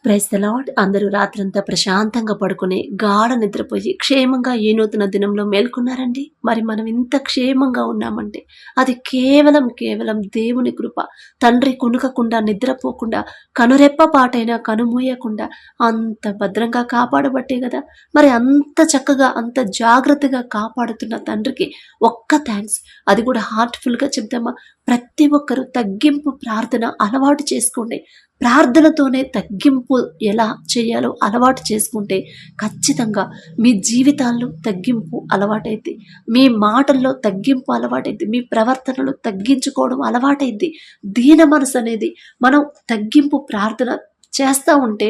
Praise the lord. అందరూ రాత్రంతా ప్రశాంతంగా పడుకుని గాఢ నిద్రపోయి క్షేమంగా ఈ నూతన దినంలో మేల్కొన్నారండి. మరి మనం ఇంత క్షేమంగా ఉన్నామంటే అది కేవలం దేవుని కృప. తండ్రి కునుకకుండా నిద్రపోకుండా కనురెప్ప పాటైనా కనుమూయకుండా అంత భద్రంగా కాపాడబట్టే కదా. మరి అంత చక్కగా అంత జాగ్రత్తగా కాపాడుతున్న తండ్రికి ఒక్క థ్యాంక్స్. అది కూడా హార్ట్ఫుల్గా చెప్దామా? ప్రతి ఒక్కరూ తగ్గింపు ప్రార్థన అలవాటు చేసుకోండి. ప్రార్థనతోనే తగ్గింపు ఎలా చేయాలో అలవాటు చేసుకుంటే ఖచ్చితంగా మీ జీవితాల్లో తగ్గింపు అలవాటైంది, మీ మాటల్లో తగ్గింపు అలవాటైంది, మీ ప్రవర్తనలో తగ్గించుకోవడం అలవాటైంది. దీన మనసు అనేది మనం తగ్గింపు ప్రార్థన చేస్తూ ఉంటే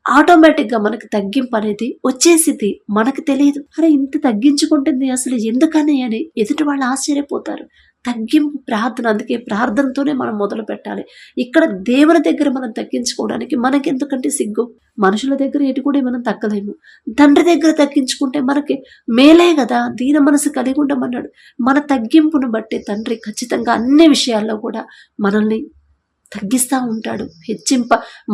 ఆటోమేటిక్గా మనకు తగ్గింపు అనేది వచ్చేసింది. మనకు తెలియదు, అరే ఇంత తగ్గించుకుంటుంది అసలు ఎందుకని అని ఎదుటి వాళ్ళు ఆశ్చర్యపోతారు. తగ్గింపు ప్రార్థన, అందుకే ప్రార్థనతోనే మనం మొదలు పెట్టాలి. ఇక్కడ దేవుని దగ్గర మనం తగ్గించుకోవడానికి మనకి ఎందుకంటే సిగ్గు. మనుషుల దగ్గర ఎటు కూడా మనం తగ్గలేము. తండ్రి దగ్గర తగ్గించుకుంటే మనకి మేలే కదా. దీన మనసు కలిగి ఉండమన్నాడు. మన తగ్గింపును బట్టి తండ్రి ఖచ్చితంగా అన్ని విషయాల్లో కూడా మనల్ని తగ్గిస్తూ ఉంటాడు.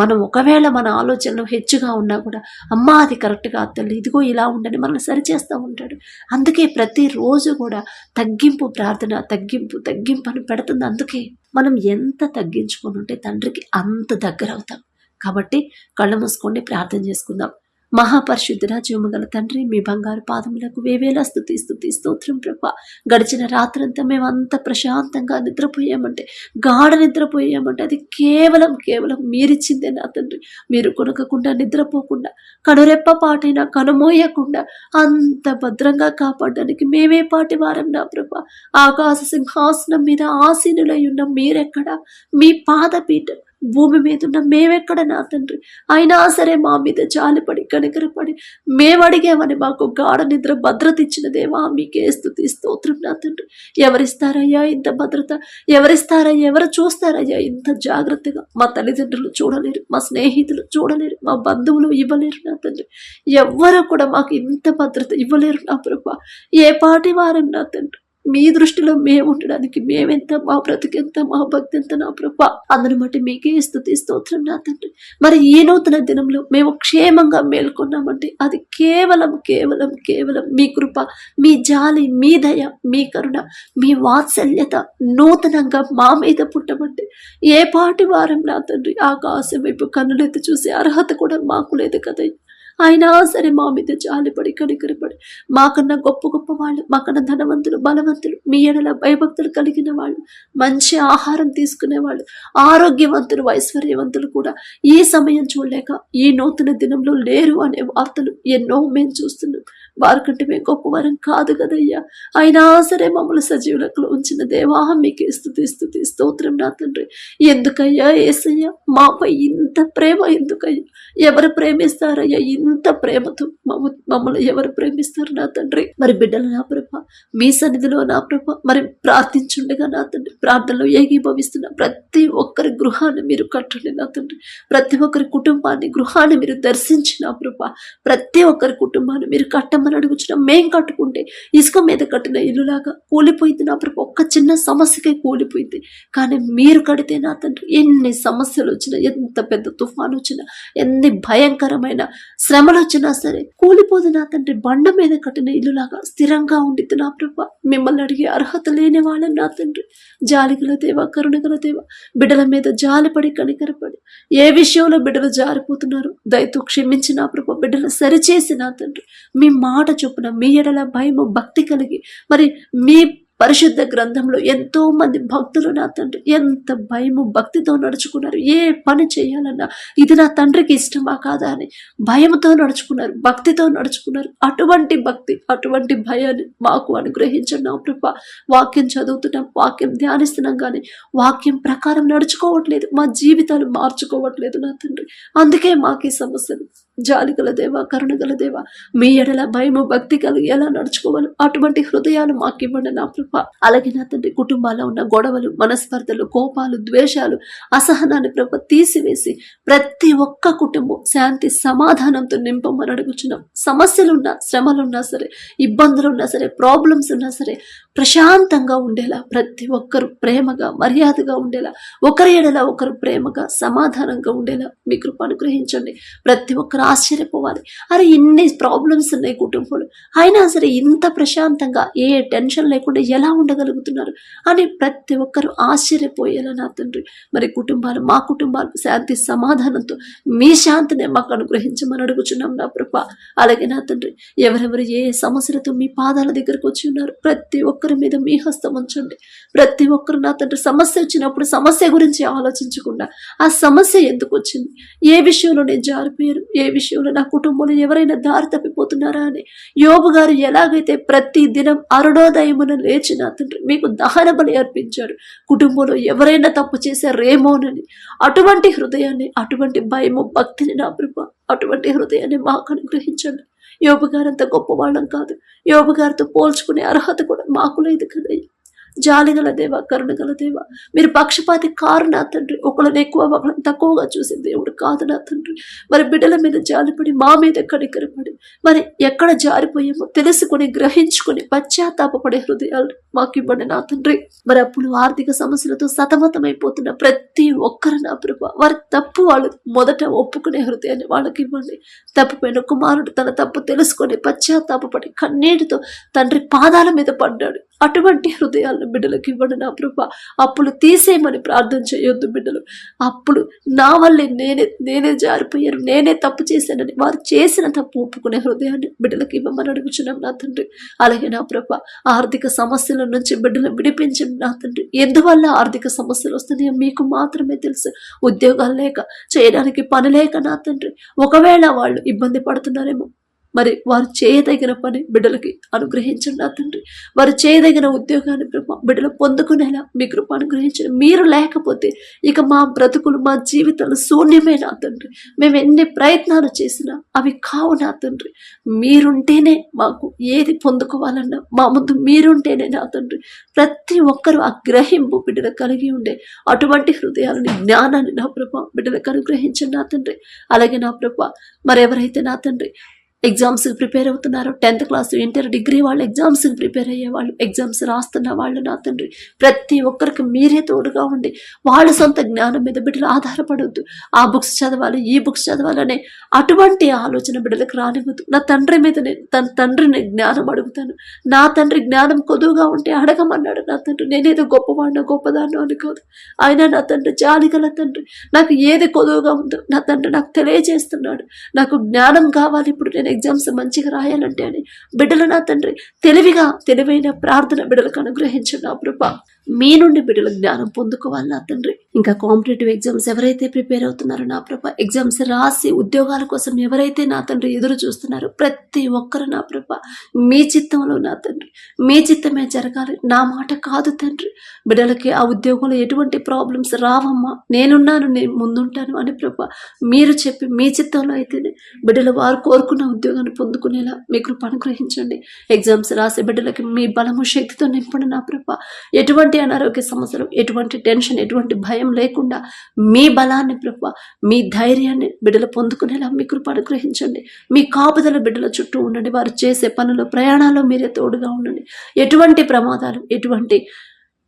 మనం ఒకవేళ మన ఆలోచనలు హెచ్చుగా ఉన్నా కూడా అమ్మా అది కరెక్ట్గా తల్లి ఇదిగో ఇలా ఉండని మనల్ని సరిచేస్తూ ఉంటాడు. అందుకే ప్రతిరోజు కూడా తగ్గింపు ప్రార్థన, తగ్గింపు అని పెడుతుంది. అందుకే మనం ఎంత తగ్గించుకొని ఉంటే తండ్రికి అంత దగ్గర అవుతాం. కాబట్టి కళ్ళు మూసుకోండి, ప్రార్థన చేసుకుందాం. మహాపరిశుద్ధుడ జీవముగల తండ్రి, మీ బంగారు పాదములకు వేవేలా స్తుతి స్తోత్రం ప్రభా. గడిచిన రాత్రంతా మేము అంత ప్రశాంతంగా నిద్రపోయామంటే, గాఢ నిద్రపోయామంటే అది కేవలం మీరిచ్చిందే నా తండ్రి. మీరు కొనకకుండా నిద్రపోకుండా కనురెప్ప పాటైనా కనుమోయకుండా అంత భద్రంగా కాపాడడానికి మేమే పాటి వారం నా ప్రభా. ఆకాశ సింహాసనం మీద ఆసీనులై ఉన్న మీరెక్కడ? మీ పాదపీఠం భూమి మీద ఉన్న మేమెక్కడ నా తండ్రి? అయినా సరే మా మీద జాలిపడి కనికరపడి మేము అడిగామని మాకు గాఢ నిద్ర భద్రత ఇచ్చిన దేవా, మీకే స్తుతి స్తోత్రం నా తండ్రి. ఎవరిస్తారయ్యా ఇంత భద్రత? ఎవరిస్తారయ్యా? ఎవరు చూస్తారయ్యా ఇంత జాగ్రత్తగా? మా తల్లిదండ్రులు చూడలేరు, మా స్నేహితులు చూడలేరు, మా బంధువులు ఇవ్వలేరు నా తండ్రి. ఎవ్వరు కూడా మాకు ఇంత భద్రత ఇవ్వలేరు నా ప్రభా. ఏ పాటి వారం నా తండ్రి. మీ దృష్టిలో మేము ఉండడానికి మేమెంత, మా బ్రతికెంత, మా భక్తి ఎంత నా ప్రభా. అందరి బట్టి మీకే స్తుతి స్తోత్రం నా తండ్రి. మరి ఈ నూతన దినంలో మేము క్షేమంగా మేల్కొన్నామంటే అది కేవలం మీ కృప, మీ జాలి, మీ దయ, మీ కరుణ, మీ వాత్సల్యత నూతనంగా మా మీద పుట్టమంటే ఏ పాటి వారం నా తండ్రి. ఆకాశం వైపు కన్నులెత్తి చూసే అర్హత కూడా మాకు లేదు కదా. అయినా సరే మా మీద జాలిపడి కనికరపడి మాకన్నా గొప్ప వాళ్ళు, మాకన్నా ధనవంతులు, బలవంతులు, మీ ఎడల భయభక్తులు కలిగిన వాళ్ళు, మంచి ఆహారం తీసుకునేవాళ్ళు, ఆరోగ్యవంతులు, ఐశ్వర్యవంతులు కూడా ఈ సమయం చూడలేక ఈ నూతన దినంలో లేరు అనే వార్తలు ఎన్నో మేము చూస్తున్నాం. వారికంటే మేము గొప్పవారం కాదు కదయ్యా. అయినా సరే మమ్మల్ని సజీవులకు ఉంచిన దేవా, మీకే స్తుతి స్తోత్రం నా తండ్రి. ఎందుకయ్యా యేసయ్యా మాపై ఇంత ప్రేమ? ఎందుకయ్యా? ఎవరు ప్రేమిస్తారయ్యా ఇంత ప్రేమతో మమ్మల్ని? ఎవరు ప్రేమిస్తారు నా తండ్రి? మరి బిడ్డలు నా ప్రభ, మీ సన్నిధిలో నా ప్రభ మరి ప్రార్థించుండగా నా తండ్రి, ప్రార్థనలో ఏకీభవిస్తున్న ప్రతి ఒక్కరి గృహాన్ని మీరు కట్టండి నా తండ్రి. ప్రతి ఒక్కరి కుటుంబాన్ని, గృహాన్ని మీరు దర్శించిన ప్రభ. ప్రతి ఒక్కరి కుటుంబాన్ని మీరు కట్టమని అడుగుచున్నా. మేం కట్టుకుంటే ఇసుక మీద కట్టిన ఇల్లులాగా కూలిపోయింది నా ప్రభ. ఒక్క చిన్న సమస్యకే కూలిపోయింది. కానీ మీరు కడితే నా తండ్రి ఎన్ని సమస్యలు వచ్చినా, ఎంత పెద్ద తుఫాను వచ్చినా, ఎన్ని భయంకరమైన శ్రమలు వచ్చినా సరే కూలిపోదు నా తండ్రి. బండ మీద కట్టిన ఇల్లులాగా స్థిరంగా ఉండిద్ది నా ప్రభ. మిమ్మల్ని అడిగే అర్హత లేని వాళ్ళని నా తండ్రి. జాలిగల దేవ, కరుణగల దేవ, బిడ్డల మీద జాలిపడి కనికరపడి ఏ విషయంలో బిడ్డలు జారిపోతున్నారు దయతో క్షమించి నా ప్రభ. బిడ్డలు సరిచేసి నా తండ్రి మీ మాట చొప్పున మీ ఎడల భయము భక్తి కలిగి మరి మీ పరిశుద్ధ గ్రంథంలో ఎంతో మంది భక్తులు నా తండ్రి ఎంత భయము భక్తితో నడుచుకున్నారు. ఏ పని చేయాలన్నా ఇది నా తండ్రికి ఇష్టమా కాదా అని భయంతో నడుచుకున్నారు, భక్తితో నడుచుకున్నారు. అటువంటి భక్తి, అటువంటి భయాన్ని మాకు అనుగ్రహించండి నా ప్రభా. వాక్యం చదువుతున్నాం, వాక్యం ధ్యానిస్తున్నాం, కానీ వాక్యం ప్రకారం నడుచుకోవట్లేదు, మా జీవితాలు మార్చుకోవట్లేదు నా తండ్రి. అందుకే మాకు ఈ సమస్యలు. జాలిగల దేవ, కరుణగల దేవ, మీ ఎడల భయము భక్తి కలిగి ఎలా నడుచుకోవాలి అటువంటి హృదయాలు మాకు ఇవ్వండి నా ప్రభ. అలాగే నా తండ్రి కుటుంబాల్లో ఉన్న గొడవలు, మనస్పర్ధలు, కోపాలు, ద్వేషాలు, అసహనాన్ని ప్రభ తీసివేసి ప్రతి ఒక్క కుటుంబం శాంతి సమాధానంతో నింపమని అడుగుచున్నాం. సమస్యలున్నా, శ్రమలున్నా సరే, ఇబ్బందులున్నా సరే, ప్రాబ్లమ్స్ ఉన్నా సరే ప్రశాంతంగా ఉండేలా, ప్రతి ఒక్కరు ప్రేమగా మర్యాదగా ఉండేలా, ఒకరి ఎడల ఒకరు ప్రేమగా సమాధానంగా ఉండేలా మీ కృప అనుగ్రహించండి. ప్రతి ఒక్కరు ఆశ్చర్యపోవాలి, అరే ఇన్ని ప్రాబ్లమ్స్ ఉన్నాయి కుటుంబంలో, అయినా సరే ఇంత ప్రశాంతంగా ఏ టెన్షన్ లేకుండా ఎలా ఉండగలుగుతున్నారు అని ప్రతి ఒక్కరు ఆశ్చర్యపోయేలా నా తండ్రి మరి కుటుంబాలు, మా కుటుంబాలు శాంతి సమాధానంతో మీ శాంతిని మాకు అనుగ్రహించమని అడుగుచున్నాం నా ప్రభ. అలాగే నా తండ్రి ఎవరెవరు ఏ సమస్యలతో మీ పాదాల దగ్గరకు వచ్చి ఉన్నారు ప్రతి ఒక్కరి మీద మీ హస్తం ఉంచండి. ప్రతి ఒక్కరు నా తండ్రి సమస్య వచ్చినప్పుడు సమస్య గురించి ఆలోచించకుండా ఆ సమస్య ఎందుకు వచ్చింది, ఏ విషయంలో నేను జారిపోయారు, ఏ విషయంలో నా కుటుంబంలో ఎవరైనా దారి తప్పిపోతున్నారా అని యోబు గారు ఎలాగైతే ప్రతి దినం అరుణోదయమున లేచి నా తండ్రి మీకు దహన బలి అర్పించాడు, కుటుంబంలో ఎవరైనా తప్పు చేశారేమోనని అటువంటి హృదయాన్ని, అటువంటి భయము భక్తిని నా ప్రభ, అటువంటి హృదయాన్ని మాకు అనుగ్రహించండి. యోబు గారు అంత గొప్పవాళ్ళం కాదు, యోబు గారితో పోల్చుకునే అర్హత కూడా మాకు లేదు కదయ్య. జాలిగల దేవ, కరుణగల దేవ, మీరు పక్షపాతి కారు నా తండ్రి, ఒకళ్ళని ఎక్కువ ఒకళ్ళని తక్కువగా చూసే దేవుడు కాదు నా తండ్రి. మరి బిడ్డల మీద జాలిపడి మా మీద కనికరపడి మరి ఎక్కడ జారిపోయామో తెలుసుకుని గ్రహించుకుని పశ్చాత్తాపడే హృదయాలు మాకు ఇవ్వండి నా తండ్రి. మరి అప్పుడు ఆర్థిక సమస్యలతో సతమతమైపోతున్న ప్రతి ఒక్కరు నా ప్రభ, వారి తప్పు వాళ్ళు మొదట ఒప్పుకునే హృదయాన్ని వాళ్ళకి ఇవ్వండి. తప్పుపోయిన కుమారుడు తన తప్పు తెలుసుకొని పశ్చాత్తాపడి కన్నీటితో తండ్రి పాదాల మీద పడ్డాడు, అటువంటి హృదయాలను బిడ్డలకు ఇవ్వండి నా ప్రభ. అప్పులు తీసేయమని ప్రార్థన చేయొద్దు బిడ్డలు, అప్పుడు నా వల్లే నేనే జారిపోయాను, నేనే తప్పు చేశానని వారు చేసిన తప్పు ఒప్పుకునే హృదయాన్ని బిడ్డలకు ఇవ్వమని అడుగుచున్నాం నా తండ్రి. అలాగే నా ప్రభ ఆర్థిక సమస్యల నుంచి బిడ్డలు విడిపించండి నా తండ్రి. ఎందువల్ల ఆర్థిక సమస్యలు వస్తున్నాయో మీకు మాత్రమే తెలుసు. ఉద్యోగాలు లేక, చేయడానికి పని లేక నా తండ్రి, ఒకవేళ వాళ్ళు ఇబ్బంది పడుతున్నారేమో, మరి వారు చేయదగిన పని బిడ్డలకి అనుగ్రహించండి నా తండ్రి. వారు చేయదగిన ఉద్యోగాన్ని ప్రభ బిడ్డలు పొందుకునేలా మీ కృప అనుగ్రహించండి. మీరు లేకపోతే ఇక మా బ్రతుకులు, మా జీవితాలు శూన్యమే నా తండ్రి. మేము ఎన్ని ప్రయత్నాలు చేసినా అవి కావు నా తండ్రి. మీరుంటేనే మాకు ఏది పొందుకోవాలన్నా మా ముందు మీరుంటేనే నా తండ్రి. ప్రతి ఒక్కరూ ఆ గ్రహింపు బిడ్డలు కలిగి ఉండే అటువంటి హృదయాలని, జ్ఞానాన్ని నా ప్రభ బిడ్డలకు అనుగ్రహించండి నా తండ్రి. అలాగే నా ప్రభ మరెవరైతే నా తండ్రి ఎగ్జామ్స్కి ప్రిపేర్ అవుతున్నారు, 10th క్లాస్, ఇంటర్, డిగ్రీ వాళ్ళు ఎగ్జామ్స్కి ప్రిపేర్ అయ్యే వాళ్ళు, ఎగ్జామ్స్ రాస్తున్న వాళ్ళు నా తండ్రి ప్రతి ఒక్కరికి మీరే తోడుగా ఉండి వాళ్ళ సొంత జ్ఞానం మీద బిడ్డలు ఆధారపడవద్దు. ఆ బుక్స్ చదవాలి, ఈ బుక్స్ చదవాలనే అటువంటి ఆలోచన బిడ్డలకు రానివ్వద్దు. నా తండ్రి మీద నేను తన తండ్రిని జ్ఞానం అడుగుతాను. నా తండ్రి జ్ఞానం కొద్దుగా ఉంటే అడగమన్నాడు నా తండ్రి. నేనేదో గొప్పవాడినో గొప్పదాన్నో అని కాదు, ఆయన నా తండ్రి జాలిగల తండ్రి. నాకు ఏది కొదువుగా ఉందో నా తండ్రి నాకు తెలియజేస్తున్నాడు. నాకు జ్ఞానం కావాలి, ఇప్పుడు నేను ఎగ్జామ్స్ మంచిగా రాయాలంటే అని బిడ్డలు నా తండ్రి తెలివైన ప్రార్థన బిడ్డలకు అనుగ్రహించండి నా ప్రభ. మీ నుండి బిడ్డల జ్ఞానం పొందుకోవాలి నా తండ్రి. ఇంకా కాంపిటేటివ్ ఎగ్జామ్స్ ఎవరైతే ప్రిపేర్ అవుతున్నారో నా ప్రభ, ఎగ్జామ్స్ రాసి ఉద్యోగాల కోసం ఎవరైతే నా తండ్రి ఎదురు చూస్తున్నారో ప్రతి ఒక్కరు నా ప్రభ మీ చిత్తంలో నా తండ్రి, మీ చిత్తమే జరగాలి, నా మాట కాదు తండ్రి. బిడ్డలకి ఆ ఉద్యోగంలో ఎటువంటి ప్రాబ్లమ్స్ రావమ్మా, నేనున్నాను, నేను ముందుంటాను అని ప్రభ మీరు చెప్పి మీ చిత్తంలో అయితేనే బిడ్డలు వారు కోరుకున్న ఉద్యోగాన్ని పొందుకునేలా మీ కృప అనుగ్రహించండి. ఎగ్జామ్స్ రాసే బిడ్డలకి మీ బలము శక్తితో నింపండి నా ప్రభ. ఎటువంటి అనారోగ్య సమస్యలు, ఎటువంటి టెన్షన్, ఎటువంటి భయం లేకుండా మీ బలాన్ని ప్రభ, మీ ధైర్యాన్ని బిడ్డలు పొందుకునేలా మీ కృప అనుగ్రహించండి. మీ కాపుదల బిడ్డల చుట్టూ ఉండండి. వారు చేసే పనులు, ప్రయాణాల్లో మీరే తోడుగా ఉండండి. ఎటువంటి ప్రమాదాలు, ఎటువంటి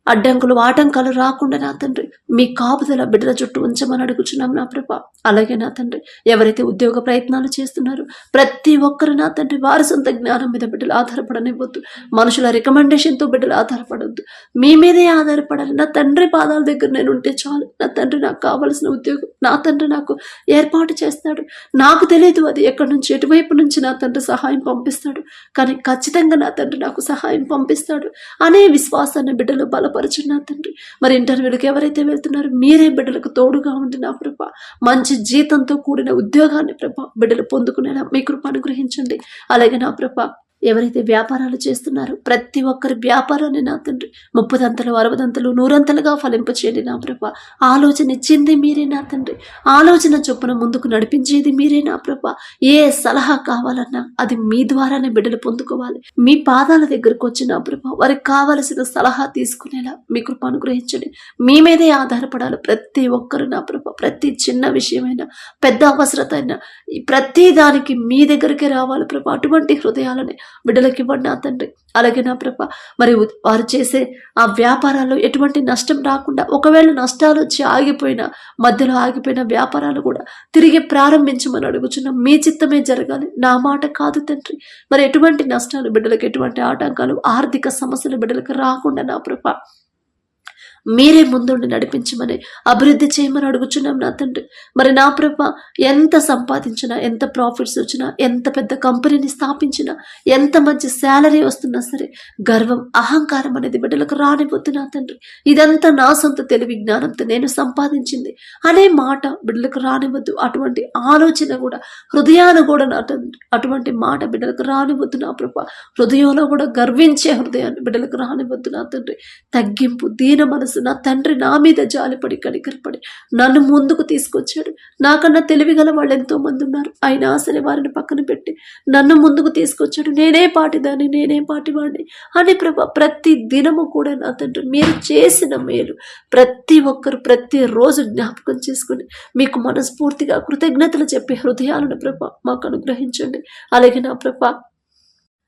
అడ్డంకులు, ఆటంకాలు రాకుండా నా తండ్రి మీ కాపుదల బిడ్డల చుట్టూ ఉంచమని అడుగుచున్నాం నా ప్రభ. అలాగే నా తండ్రి ఎవరైతే ఉద్యోగ ప్రయత్నాలు చేస్తున్నారో ప్రతి ఒక్కరు నా తండ్రి వారి సొంత జ్ఞానం మీద బిడ్డలు ఆధారపడనివ్వద్దు. మనుషుల రికమెండేషన్తో బిడ్డలు ఆధారపడవద్దు, మీ మీదే ఆధారపడాలి. నా తండ్రి పాదాల దగ్గర నేను ఉంటే చాలు. నా తండ్రి నాకు కావలసిన ఉద్యోగం నా తండ్రి నాకు ఏర్పాటు చేస్తాడు. నాకు తెలియదు అది ఎక్కడి నుంచి, ఎటువైపు నుంచి నా తండ్రి సహాయం పంపిస్తాడు, కానీ ఖచ్చితంగా నా తండ్రి నాకు సహాయం పంపిస్తాడు అనే విశ్వాసాన్ని బిడ్డలు బలపరచండి నా తండ్రి. మరి ఇంటర్వ్యూలకు ఎవరైతే వెళ్తున్నారో మీరే బిడ్డలకు తోడుగా ఉండి నా ప్రభ మంచి జీతంతో కూడిన ఉద్యోగాన్ని ప్రభ బిడ్డలు పొందుకునేలా మీ కృప అనుగ్రహించండి. అలాగే నా ప్రభ ఎవరైతే వ్యాపారాలు చేస్తున్నారో ప్రతి ఒక్కరి వ్యాపారాన్ని నా తండ్రి 30 60 100 ఫలింపచేయండి నా ప్రభ. ఆలోచన ఇచ్చింది మీరే నా తండ్రి. ఆలోచన చొప్పున ముందుకు నడిపించేది మీరే నా ప్రభ. ఏ సలహా కావాలన్నా అది మీ ద్వారానే బిడ్డలు పొందుకోవాలి. మీ పాదాల దగ్గరకు వచ్చి నా ప్రభ వారికి కావలసిన సలహా తీసుకునేలా మీ కృప అనుగ్రహించండి. మీ మీదే ఆధారపడాలి ప్రతి ఒక్కరు నా ప్రభ. ప్రతి చిన్న విషయమైనా పెద్ద అవసరత అయినా ప్రతి దానికి మీ దగ్గరికి రావాలి ప్రభ. అటువంటి హృదయాలని బిడ్డలకి ఇవ్వండి నా తండ్రి. అలాగే నా ప్రభ మరి వారు చేసే ఆ వ్యాపారాల్లో ఎటువంటి నష్టం రాకుండా, ఒకవేళ నష్టాలు వచ్చి ఆగిపోయినా, మధ్యలో ఆగిపోయిన వ్యాపారాలు కూడా తిరిగి ప్రారంభించమని అడుగుచున్నాం. మీ చిత్తమే జరగాలి, నా మాట కాదు తండ్రి. మరి ఎటువంటి నష్టాలు బిడ్డలకు, ఎటువంటి ఆటంకాలు, ఆర్థిక సమస్యలు బిడ్డలకు రాకుండా నా ప్రభ మీరే ముందుండి నడిపించమని, అభివృద్ధి చేయమని అడుగుచున్నాం నా తండ్రి. మరి నా ప్రభ ఎంత సంపాదించినా, ఎంత ప్రాఫిట్స్ వచ్చినా, ఎంత పెద్ద కంపెనీని స్థాపించినా, ఎంత మంచి శాలరీ వస్తున్నా సరే గర్వం, అహంకారం అనేది బిడ్డలకు రానిపోద్దు నా తండ్రి. ఇదంతా నా సొంత తెలివి జ్ఞానంతో నేను సంపాదించింది అనే మాట బిడ్డలకు రానివద్దు. అటువంటి ఆలోచన కూడా, హృదయాన కూడా నా తండ్రి అటువంటి మాట బిడ్డలకు రానివద్దు నా ప్రభ. హృదయంలో కూడా గర్వించే హృదయాన్ని బిడ్డలకు రానివద్దు నా తండ్రి. తగ్గింపు, దీన మనసు నా తండ్రి నా మీద జాలిపడి కనికరపడి నన్ను ముందుకు తీసుకొచ్చాడు. నాకన్నా తెలివిగల వాళ్ళు ఎంతో మంది ఉన్నారు, అయినా సరే వారిని పక్కన పెట్టి నన్ను ముందుకు తీసుకొచ్చాడు. నేనే పాటిదాన్ని, నేనే పాటివాడిని అని ప్రభా ప్రతి దినము కూడా నా తండ్రి మీరు చేసిన మేలు ప్రతి ఒక్కరు ప్రతిరోజు జ్ఞాపకం చేసుకుని మీకు మనస్ఫూర్తిగా కృతజ్ఞతలు చెప్పే హృదయాలను ప్రభా మాకు అనుగ్రహించండి. అలాగే నా ప్రభా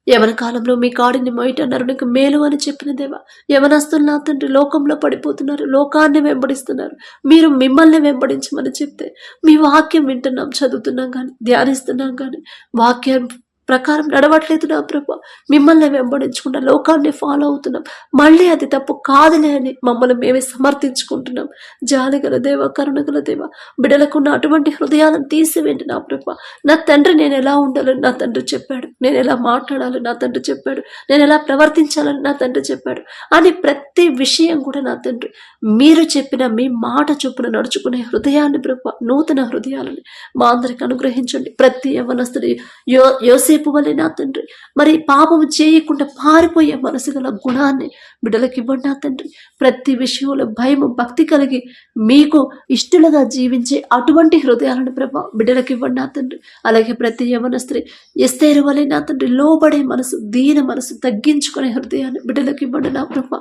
యవన కాలంలో మీ కాడిని మొయటన్నారు, నీకు మేలు అని చెప్పిన దేవా, యవనస్తులు నా తండ్రి లోకంలో పడిపోతున్నారు, లోకాన్ని వెంబడిస్తున్నారు. మీరు మిమ్మల్ని వెంబడించమని చెప్తే మీ వాక్యం వింటున్నాం, చదువుతున్నాం కానీ, ధ్యానిస్తున్నాం కానీ వాక్యం ప్రకారం నడవట్లేదు నా ప్రభ. మిమ్మల్ని వెంబడించకుండా లోకాన్ని ఫాలో అవుతున్నాం. మళ్ళీ అది తప్పు కాదులే అని మమ్మల్ని మేమే సమర్థించుకుంటున్నాం. జాలిగల దేవ, కరుణగల దేవ, బిడ్డలకున్న అటువంటి హృదయాలను తీసివేయండి నా ప్రభ. నా తండ్రి నేను ఎలా ఉండాలని నా తండ్రి చెప్పాడు, నేను ఎలా మాట్లాడాలని నా తండ్రి చెప్పాడు, నేను ఎలా ప్రవర్తించాలని నా తండ్రి చెప్పాడు అని ప్రతి విషయం కూడా నా తండ్రి మీరు చెప్పిన మీ మాట చొప్పున నడుచుకునే హృదయాన్ని ప్రభ, నూతన హృదయాలని మా అందరికి అనుగ్రహించండి. ప్రతి యవనస్తుడి యోసేపు వలె నా తండ్రి మరి పాపము చేయకుండా పారిపోయే మనసు గల గుణాన్ని బిడ్డలకి ఇవ్వండి నా తండ్రి. ప్రతి విషయంలో భయము, భక్తి కలిగి మీకు ఇష్టలుగా జీవించే అటువంటి హృదయాలను ప్రభ బిడ్డలకి ఇవ్వండి నా తండ్రి. అలాగే ప్రతి యవన స్త్రీ ఎస్తేరు వలె నా తండ్రి లోబడే మనసు, దీన మనసు, తగ్గించుకునే హృదయాన్ని బిడ్డలకి ఇవ్వండి నా ప్రభ.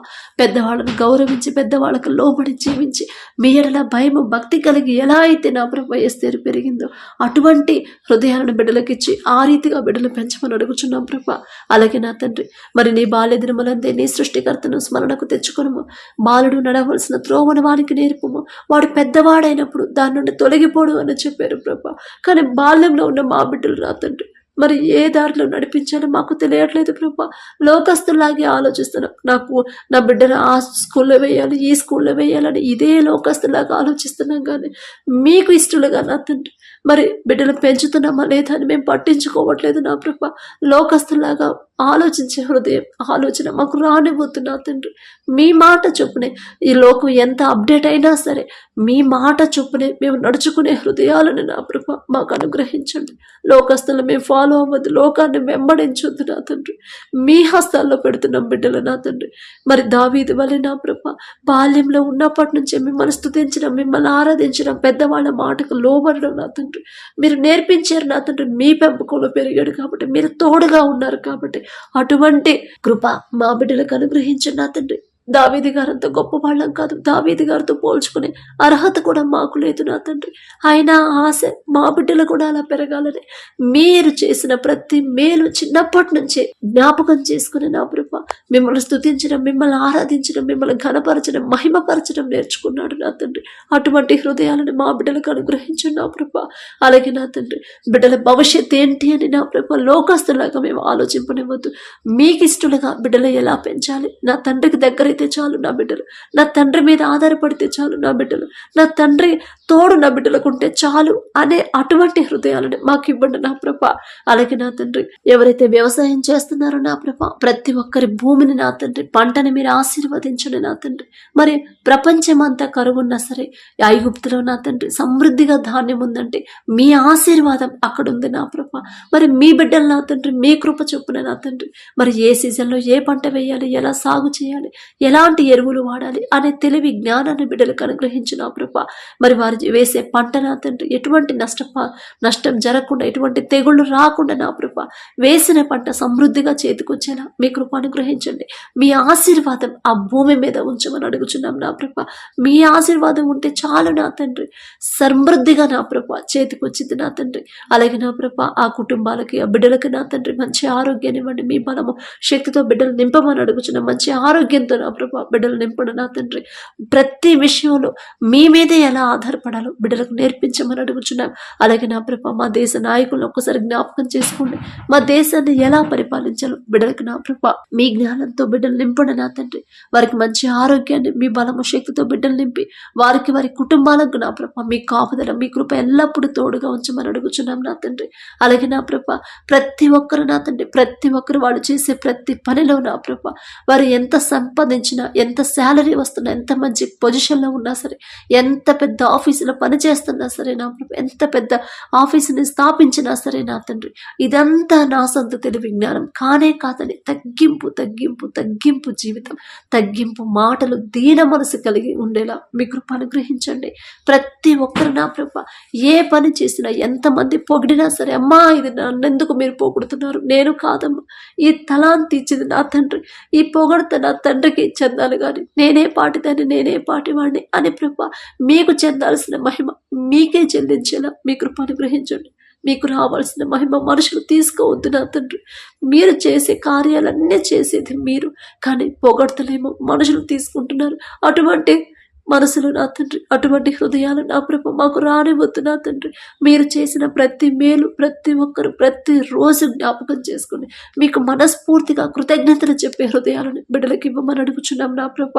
పెద్దవాళ్ళను గౌరవించి, పెద్దవాళ్ళకు లోబడి జీవించి మీ ఎడల భయము, భక్తి కలిగి ఎలా అయితే నా ప్రభ ఎస్తేరు పెరిగిందో అటువంటి హృదయాలను బిడ్డలకిచ్చి ఆ రీతిగా బిడ్డలు పెంచమని అడుగుచున్నాం ప్రభా. అలాగే నా తండ్రి మరి నీ బాల్య దినములందే నీ సృష్టికర్తను స్మరణకు తెచ్చుకొనుము. బాలుడు నడవలసిన త్రోవను వానికి నేర్పుము, వాడు పెద్దవాడైనప్పుడు దాని నుండి తొలగిపోడు అని చెప్పారు ప్రభా. కానీ బాల్యంలో ఉన్న మా బిడ్డలు నా తండ్రి మరి ఏ దారిలో నడిపించాలో మాకు తెలియట్లేదు ప్రభా. లోకస్తులాగే ఆలోచిస్తున్నాం. నాకు నా బిడ్డను ఆ స్కూల్లో వేయాలి, ఈ స్కూల్లో వేయాలని ఇదే లోకస్తులాగా ఆలోచిస్తున్నాం. కానీ మీకు ఇష్టలుగా నా తండ్రి మరి బిడ్డలు పెంచుతున్నామా లేదా అని మేము పట్టించుకోవట్లేదు నా ప్రభా. లోకస్తులాగా ఆలోచించే హృదయం, ఆలోచన మాకు రానివ్వద్దు నా తండ్రి. మీ మాట చొప్పునే ఈ లోకం ఎంత అప్డేట్ అయినా సరే మీ మాట చొప్పునే మేము నడుచుకునే హృదయాలను నా ప్రభా మాకు అనుగ్రహించండి. లోకస్తులను మేము ఫాలో అవ్వద్దు, లోకాన్ని వెంబడించొద్దు నా తండ్రి. మీ హస్తాల్లో పెడుతున్నాం బిడ్డలు నా తండ్రి. మరి దావీదు వలె నా ప్రభా బాల్యంలో ఉన్నప్పటి నుంచే మిమ్మల్ని స్తుతించడం, మిమ్మల్ని ఆరాధించడం, పెద్దవాళ్ళ మాటకు లోబడడం నా తండ్రి మీరు నేర్పించారు నా తండ్రి. మీ పెంపకంలో పెరిగాడు కాబట్టి, మీరు తోడుగా ఉన్నారు కాబట్టి అటువంటి కృప మా బిడ్డలకు అనుగ్రహించండి నా తండ్రి. దావీదు గారంత గొప్ప వాళ్ళం కాదు, దావీదు గారితో పోల్చుకునే అర్హత కూడా మాకు లేదు నా తండ్రి. అయినా ఆశ మా బిడ్డలు కూడా అలా పెరగాలని మీరు చేసిన ప్రతి మేలు చిన్నప్పటి నుంచే జ్ఞాపకం చేసుకుని నా ప్రభ మిమ్మల్ని స్తుతించడం, మిమ్మల్ని ఆరాధించడం, మిమ్మల్ని ఘనపరచడం, మహిమపరచడం నేర్చుకున్నాడు నా తండ్రి. అటువంటి హృదయాలను మా బిడ్డలకు అనుగ్రహించండి నా ప్రభ. అలాగే నా తండ్రి బిడ్డల భవిష్యత్ ఏంటి అని నా ప్రభ లోకస్తులాగా మేము ఆలోచింపనివ్వద్దు. మీకు ఇష్టలుగా బిడ్డలు ఎలా పెంచాలి, నా తండ్రికి దగ్గర అయితే చాలు నా బిడ్డలు, నా తండ్రి మీద ఆధారపడితే చాలు నా బిడ్డలు, నా తండ్రి తోడు నా బిడ్డలకు ఉంటే చాలు అనే అటువంటి హృదయాలను మాకు ఇవ్వండి నా ప్రభ. అలాగే నా తండ్రి ఎవరైతే వ్యవసాయం చేస్తున్నారో నా ప్రభ ప్రతి ఒక్కరి భూమిని నా తండ్రి, పంటని మీరు ఆశీర్వదించండి నా తండ్రి. మరి ప్రపంచమంతా కరువున్నా సరే ఐగుప్తులో నా తండ్రి సమృద్ధిగా ధాన్యం ఉందంటే మీ ఆశీర్వాదం అక్కడ ఉంది నా ప్రభ. మరి మీ బిడ్డలు నా తండ్రి మీ కృప చొప్పున నా తండ్రి, మరి ఏ సీజన్లో ఏ పంట వేయాలి, ఎలా సాగు చేయాలి, ఎలాంటి ఎరువులు వాడాలి అనే తెలివి జ్ఞానాన్ని బిడ్డలకు అనుగ్రహించు నా ప్రభ. మరి వారు వేసే పంట నా తండ్రి ఎటువంటి నష్టం జరగకుండా, ఎటువంటి తెగుళ్ళు రాకుండా నా ప్రభ, వేసిన పంట సమృద్ధిగా చేతికొచ్చేలా మీ కృప అనుగ్రహించండి. మీ ఆశీర్వాదం ఆ భూమి మీద ఉంచమని అడుగుచున్నాం నా ప్రభ. మీ ఆశీర్వాదం ఉంటే చాలు నా తండ్రి, సమృద్ధిగా నా ప్రభ చేతికొచ్చింది నా తండ్రి. అలాగే నా ప్రభ ఆ కుటుంబాలకి, ఆ బిడ్డలకి నా తండ్రి మంచి ఆరోగ్యాన్ని ఇవ్వండి. మీ బలము శక్తితో బిడ్డలు నింపమని అడుగుచున్నాం. మంచి ఆరోగ్యంతో నా ప్రభ బిడ్డలు నింపడం నా తండ్రి. ప్రతి విషయంలో మీ మీదే ఎలా ఆధారపడాలో బిడ్డలకు నేర్పించమని అడుగుచున్నాం. అలాగే నా ప్రభ మా దేశ నాయకులను ఒక్కసారి జ్ఞాపకం చేసుకోండి. మా దేశాన్ని ఎలా పరిపాలించాలో బిడ్డలకు నా ప్రభ మీ జ్ఞానంతో బిడ్డలు నింపండి నా తండ్రి. వారికి మంచి ఆరోగ్యాన్ని, మీ బలము శక్తితో బిడ్డలు నింపి వారికి, వారి కుటుంబాలకు నా ప్రభ మీ కాపుదల, మీ కృప ఎల్లప్పుడూ తోడుగా ఉంచమని అడుగుచున్నాం నా తండ్రి. అలాగే నా ప్రభ ప్రతి ఒక్కరు నా తండ్రి, ప్రతి ఒక్కరు వాళ్ళు చేసే ప్రతి పనిలో నా ప్రభ వారు ఎంత సంపాదించినా, ఎంత శాలరీ వస్తున్నా, ఎంత మంచి పొజిషన్లో ఉన్నా సరే, ఎంత పెద్ద ఆఫీసులో పని చేస్తున్నా సరే నా ప్రభ, ఎంత పెద్ద ఆఫీసుని స్థాపించినా సరే నా తండ్రి, ఇదంతా నా సొంత తెలివి జ్ఞానం కానే కాదని తగ్గింపు తగ్గింపు తగ్గింపు జీవితం, తగ్గింపు మాటలు, దీన మనసు కలిగి ఉండేలా మీ కృప అనుగ్రహించండి. ప్రతి ఒక్కరు నా ప్రభ ఏ పని చేసినా, ఎంతమంది పొగిడినా సరే, అమ్మా ఇది నన్నెందుకు మీరు పొగుడుతున్నారు, నేను కాదమ్మా, ఈ తలాంతి ఇచ్చింది నా తండ్రి, ఈ పొగడత నా తండ్రికి చెందాలి కానీ నేనే పాటిదాన్ని, నేనే పాటివాడిని అని ప్రభ మీకు చెందాల్సిన మహిమ మీకే చెల్లించేలా మీ కృప అనుగ్రహించండి. మీకు రావాల్సిన మహిమ మనుషులు తీసుకోవద్దు నా తండ్రి. మీరు చేసే కార్యాలన్నీ చేసేది మీరు, కానీ పొగడతలేమో మనుషులు తీసుకుంటున్నారు. అటువంటి మనసులు నా తండ్రి, అటువంటి హృదయాలు నా ప్రభ మాకు రానివద్దు నా తండ్రి. మీరు చేసిన ప్రతి మేలు ప్రతి ఒక్కరు ప్రతి రోజు జ్ఞాపకం చేసుకుని మీకు మనస్ఫూర్తిగా కృతజ్ఞతలు చెప్పే హృదయాలను బిడ్డలకు ఇవ్వమని అడుగుచున్నాం నా ప్రభ.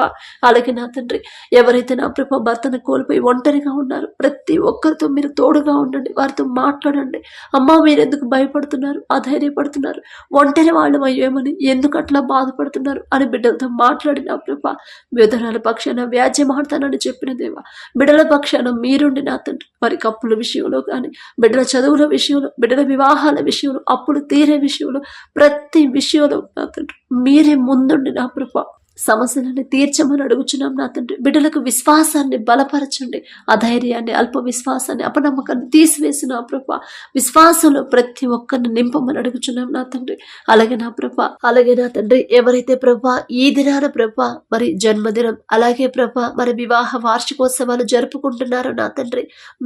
అలాగే నా తండ్రి ఎవరైతే నా ప్రభ భర్తను కోల్పోయి ఒంటరిగా ఉన్నారు, ప్రతి ఒక్కరితో మీరు తోడుగా ఉండండి, వారితో మాట్లాడండి. అమ్మ మీరు ఎందుకు భయపడుతున్నారు, అధైర్యపడుతున్నారు, ఒంటరి వాళ్ళు అయ్యేమని ఎందుకు అట్లా బాధపడుతున్నారు అని బిడ్డలతో మాట్లాడి నా ప్రభ విధనాల పక్షాన వ్యాజ్యమాడతానని చెప్పిన దేవా, బిడ్డల పక్షాన మీరుండి నా తండ్రి. వారికి అప్పుల విషయంలో కానీ, బిడ్డల చదువుల విషయంలో, బిడ్డల వివాహాల విషయంలో, అప్పులు తీరే విషయంలో, ప్రతి విషయంలో నా తండ్రి మీరే ముందుండి నా ప్రభ సమస్యలను తీర్చమని అడుగుచున్నాం నా తండ్రి. బిడ్డలకు విశ్వాసాన్ని బలపరచండి, అధైర్యాన్ని, అల్ప విశ్వాసాన్ని, అపనమ్మకాన్ని తీసివేసి నా ప్రభ విశ్వాసంలో ప్రతి ఒక్కరిని నింపమని అడుగుచున్నాం నా తండ్రి. అలాగే నా ప్రభ, అలాగే నా తండ్రి ఎవరైతే ప్రభ ఈ దినాన ప్రభ మరి జన్మదినం, అలాగే ప్రభ మరి వివాహ వార్షికోత్సవాలు జరుపుకుంటున్నారో నా తండ్రి,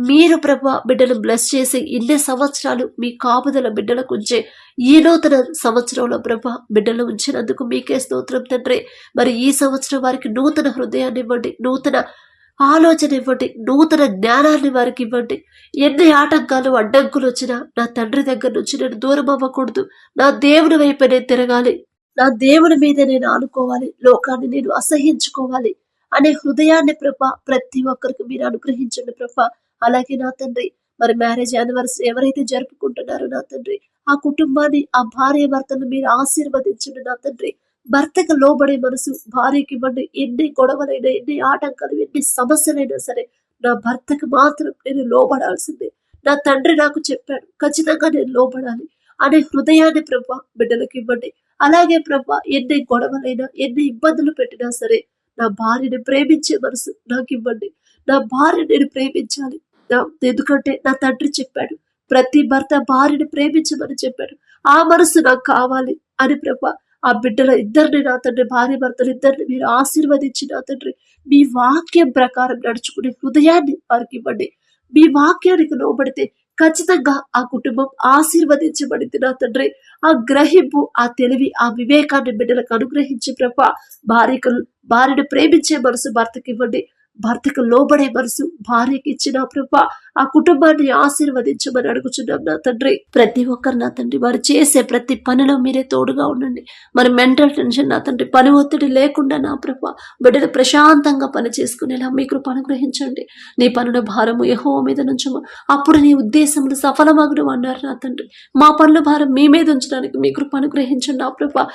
మీరు ప్రభ బిడ్డలు బ్లెస్ చేసి ఇన్ని సంవత్సరాలు మీ కాపుదల బిడ్డలకు ఉంచే ఈ నూతన సంవత్సరంలో ప్రభ బిడ్డలు ఉంచినందుకు మీకే స్తోత్రం తండ్రి. మరి ఈ సంవత్సరం వారికి నూతన హృదయాన్ని ఇవ్వండి, నూతన ఆలోచన ఇవ్వండి, నూతన జ్ఞానాన్ని వారికి ఇవ్వండి. ఎన్ని ఆటంకాలు అడ్డంకులు వచ్చినా నా తండ్రి దగ్గర నుంచి నేను దూరం అవ్వకూడదు, నా దేవుని వైపు నేను తిరగాలి, నా దేవుని మీద నేను ఆనుకోవాలి, లోకాన్ని నేను అసహించుకోవాలి అనే హృదయాన్ని ప్రభ ప్రతి ఒక్కరికి మీరు అనుగ్రహించండి ప్రభ. అలాగే నా తండ్రి మరి మ్యారేజ్ యానివర్సరీ ఎవరైతే జరుపుకుంటున్నారో నా తండ్రి, ఆ కుటుంబాన్ని, ఆ భార్య భర్తను మీరు ఆశీర్వదించండి నా తండ్రి. భర్తకు లోబడే మనసు భార్యకి ఇవ్వండి. ఎన్ని గొడవలైనా, ఎన్ని ఆటంకాలు, ఎన్ని సమస్యలైనా సరే నా భర్తకు మాత్రం నేను లోబడాల్సిందే, నా తండ్రి నాకు చెప్పాడు ఖచ్చితంగా నేను లోబడాలి అనే హృదయాన్ని ప్రభ బిడ్డలకు ఇవ్వండి. అలాగే ప్రభ ఎన్ని గొడవలైనా, ఎన్ని ఇబ్బందులు పెట్టినా సరే నా భార్యని ప్రేమించే మనసు నాకు ఇవ్వండి. నా భార్య నేను ప్రేమించాలి, ఎందుకంటే నా తండ్రి చెప్పాడు ప్రతి భర్త భార్యని ప్రేమించమని చెప్పాడు. ఆ మనసు నాకు కావాలి అని ప్రభ ఆ బిడ్డల ఇద్దరిని నా తండ్రి, భార్య భర్తలు ఇద్దరిని మీరు ఆశీర్వదించి నా తండ్రి మీ వాక్యం ప్రకారం నడుచుకునే హృదయాన్ని వారికి ఇవ్వండి. మీ వాక్యానికి లోబడితే ఖచ్చితంగా ఆ కుటుంబం ఆశీర్వదించబడింది నా తండ్రి. ఆ గ్రహింపు, ఆ తెలివి, ఆ వివేకాన్ని బిడ్డలకు అనుగ్రహించి ప్రభ భార్యను ప్రేమించే మనసు భర్తకి ఇవ్వండి, భర్తకు లోబడే మనసు భార్యకి ఇచ్చిన ప్రభా ఆ కుటుంబాన్ని ఆశీర్వదించమని అడుగుచున్నాం నా తండ్రి. ప్రతి ఒక్కరు నా తండ్రి వారు చేసే ప్రతి పనిలో మీరే తోడుగా ఉండండి. మరి మెంటల్ టెన్షన్ నా తండ్రి పని ఒత్తిడి లేకుండా నా ప్రభా బిడ్డలు ప్రశాంతంగా పని చేసుకునేలా మీ కృప అనుగ్రహించండి. నీ పనుల భారము యెహోవా మీద నుంచము, అప్పుడు నీ ఉద్దేశములు సఫలమగును అన్నారు నా తండ్రి. మా పనుల భారం మీ మీద ఉంచడానికి మీ కృప అనుగ్రహించండి నా ప్రభా.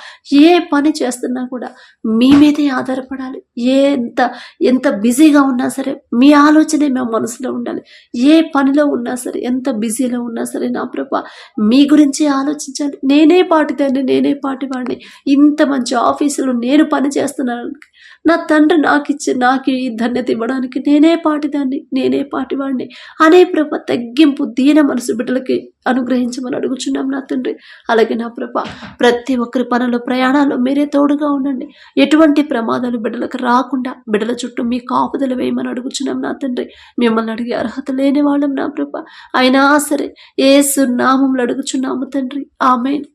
ఏ పని చేస్తున్నా కూడా మీ మీదే ఆధారపడాలి. ఎంత బిజీగా ఉన్నా సరే మీ ఆలోచనే మా మనసులో ఉండాలి. ఏ పనిలో ఉన్నా సరే ఎంత బిజీలో ఉన్నా సరే నా ప్రభా మీ గురించి ఆలోచించాలి. నేనే పాటిదాన్ని, నేనే పాటివాడిని, ఇంత మంచి ఆఫీసులో నేను పని చేస్తున్నాను, నా తండ్రి నాకు ఈ ధన్యత ఇవ్వడానికి నేనే పాటిదాన్ని, నేనే పాటివాడిని అనే ప్రభ తగ్గింపు దీన మనసు బిడ్డలకి అనుగ్రహించమని అడుగుచున్నాం నా తండ్రి. అలాగే నా ప్రభ ప్రతి ఒక్కరి పనులు ప్రయాణాల్లో మీరే తోడుగా ఉండండి. ఎటువంటి ప్రమాదాలు బిడ్డలకు రాకుండా బిడ్డల చుట్టూ మీ కాపుదలు వేయమని అడుగుచున్నాం నా తండ్రి. మిమ్మల్ని అడిగే అర్హత లేని వాళ్ళం నా ప్రభ, అయినా సరే యేసు నామములో అడుగుచున్నాము తండ్రి. ఆమేన్.